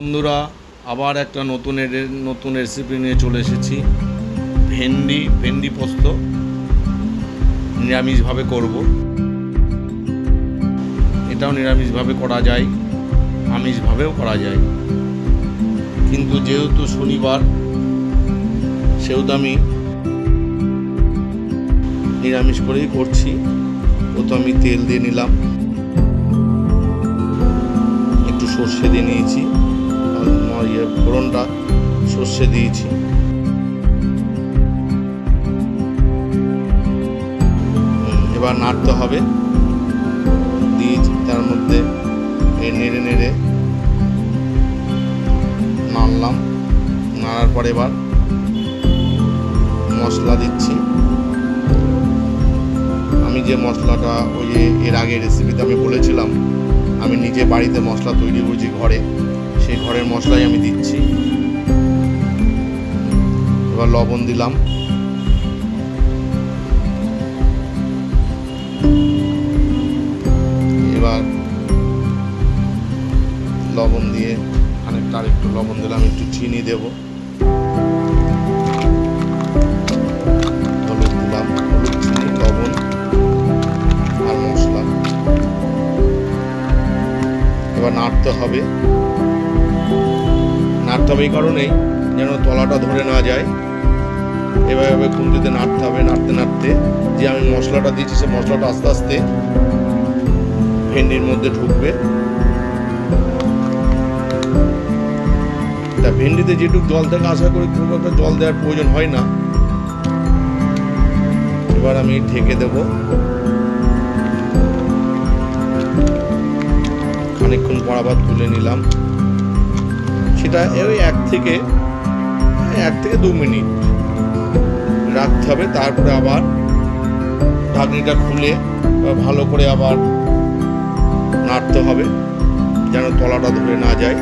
বন্ধুরা, আবার একটা নতুন রেসিপি নিয়ে চলে এসেছি। ভেন্ডি পোস্ত নিরামিষভাবে করব। এটাও নিরামিষভাবে করা যায়, আমিষভাবেও করা যায়, কিন্তু যেহেতু শনিবার সেহেতু আমি নিরামিষ করেই করছি। তো আমি তেল দিয়ে নিলাম, একটু সর্ষে দিয়ে নিয়েছি, ফোড়নটা সর্ষে দিয়েছি। এবার নাড়তে হবে, দিয়েছি তার মধ্যে নেড়ে নাড়লাম। নাড়ার পর এবার মশলা দিচ্ছি। আমি যে মশলাটা এর আগে রেসিপিতে আমি বলেছিলাম, আমি নিজে বাড়িতে মশলা তৈরি করছি ঘরে, সেই ঘরের মশলাই আমি দিচ্ছি। এবার লবণ দিলাম, এবার লবণ দিয়ে খানিকটা আরেকটু লবণ দিলাম, একটু চিনি দেব, হলুদ দিলাম, হলুদ, চিনি, লবণ আর মশলা। এবার নাড়তে হবে এই কারণেই যেন তলাটা ধরে না যায়। এভাবে খুন্তিতে নাড়তে হবে। নাড়তে যে আমি মশলাটা দিয়েছি সে মশলাটা আস্তে আস্তে ভেন্ডির মধ্যে ঢুকবে। তা ভেন্ডিতে যেটুকু জল থেকে আশা করি খুব একটা জল দেওয়ার প্রয়োজন হয় না। এবার আমি ঢেকে দেব, খানিকক্ষণ পর আবার তুলে নিলাম। সেটা ওই 1 থেকে 2 মিনিট রাখতে হবে। তারপরে আবার ঢাকনিটা খুলে ভালো করে আবার নাড়তে হবে যেন তলাটা ধরে না যায়।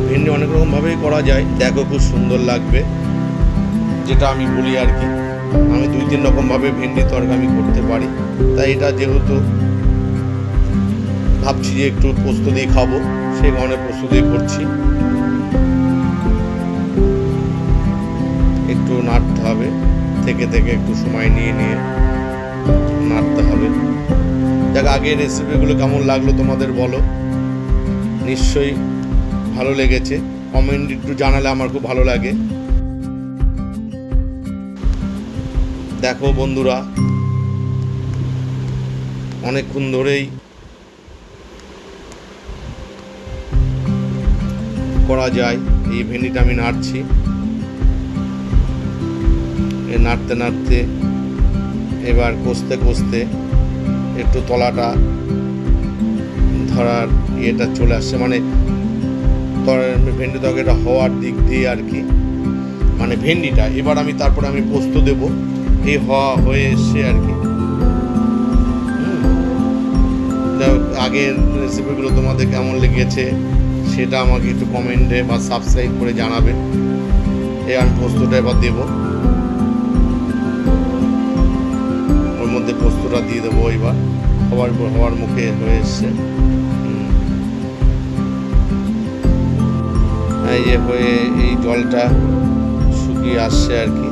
ভেন্ডি অনেক রকমভাবেই করা যায়, দেখো খুব সুন্দর লাগবে। যেটা আমি বলি আর কি, আমি 2-3 রকমভাবে ভেন্ডি তরকারি করতে পারি। তাই এটা যেহেতু ভাবছি যে একটু পোস্ত দিয়ে খাবো, সেই কারণে পোস্ত দিয়ে করছি। একটু নাড়তে হবে, থেকে একটু সময় নিয়ে নাড়তে হবে। দেখ আগের রেসিপিগুলো কেমন লাগলো তোমাদের বলো, নিশ্চয়ই ভালো লেগেছে। কমেন্ট একটু জানালে আমার খুব ভালো লাগে। দেখো বন্ধুরা, অনেকক্ষণ ধরেই করা যায়। এই ভেন্ডিটা আমি নাড়ছি, নাড়তে এবার কষতে একটু তলাটা ধরার ইয়েটা চলে আসছে, মানে ভেন্ডি তরকারিটা হওয়ার দিক দিয়ে আর কি, মানে ভেন্ডিটা। এবার তারপরে আমি পোস্ত দেব, এই হয়ে এসছে আর কি। আগের রেসিপিগুলো তোমাদের কেমন লেগেছে সেটা আমাকে একটু কমেন্টে বা সাবস্ক্রাইব করে জানাবে। আমি পোস্তটা এবার দেবো, ওর মধ্যে পোস্তটা দিয়ে দেবো। এবার হওয়ার মুখে হয়ে এসছে, এই যে হয়ে এই জলটা শুকিয়ে আসছে আর কি।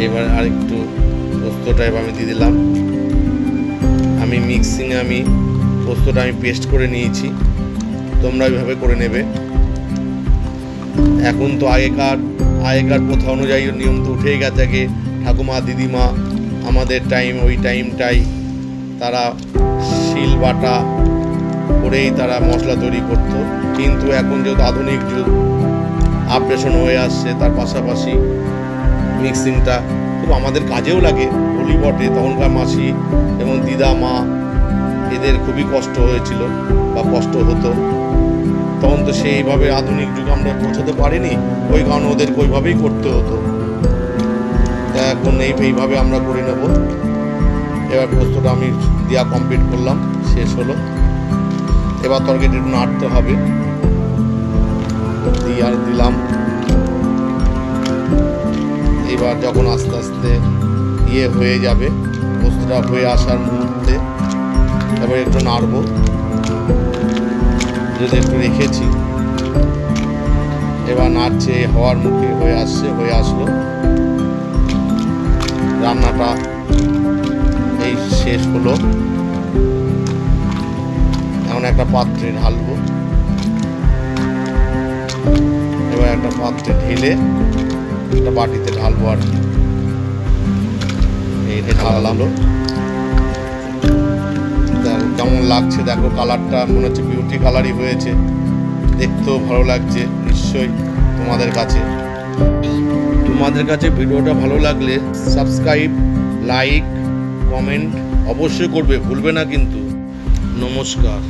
এবার আরেকটু পোস্তটা এবার আমি দিয়ে দিলাম। আমি পোস্তটা পেস্ট করে নিয়েছি, তোমরা এইভাবে করে নেবে। এখন তো আগেকার প্রথা অনুযায়ী নিয়ম তো উঠেই গেছে। আগে ঠাকুমা দিদিমা আমাদের ওই টাইমটাই তারা শিল বাটা করেই তারা মশলা তৈরি করত। কিন্তু এখন যেহেতু আধুনিক যুগ, আপডেশন হয়ে আসছে, তার পাশাপাশি মিক্সিংটা খুব আমাদের কাজেও লাগে বলি বটে। তখনকার মাসি এবং দিদা মা এদের খুবই কষ্ট হয়েছিল বা কষ্ট হতো। তখন তো সেইভাবে আধুনিক যুগ আমরা পৌঁছাতে পারিনি, ওই কারণে ওদেরকে ওইভাবেই করতে হতো। এখন এইভাবে আমরা করে নেব। এবার পোস্তটা আমি দেওয়া কমপ্লিট করলাম, শেষ হলো। এবার তরকারিটা একটু নাড়তে হবে, দিলাম। এবার যখন আস্তে আস্তে হয়ে যাবে, পোস্ত ভাতটা হয়ে আসার মুহূর্তে এবার একটু নাড়বো, যদি একটু রেখেছি, এবার নাড়ছে, হওয়ার মুখে হয়ে আসলো। রান্নাটা এই শেষ হলো। এখন একটা পাত্রে ঢালবো, এবার একটা পাত্রে ঢেলে একটা বাটিতে ঢালবো আর কি। এই ঢালালো, কেমন লাগছে দেখো, কালারটা মনে হচ্ছে বিউটি কালারই হয়েছে, দেখতেও ভালো লাগছে নিশ্চয়ই তোমাদের কাছে। ভিডিওটা ভালো লাগলে সাবস্ক্রাইব, লাইক, কমেন্ট অবশ্যই করবে, ভুলবে না কিন্তু। নমস্কার।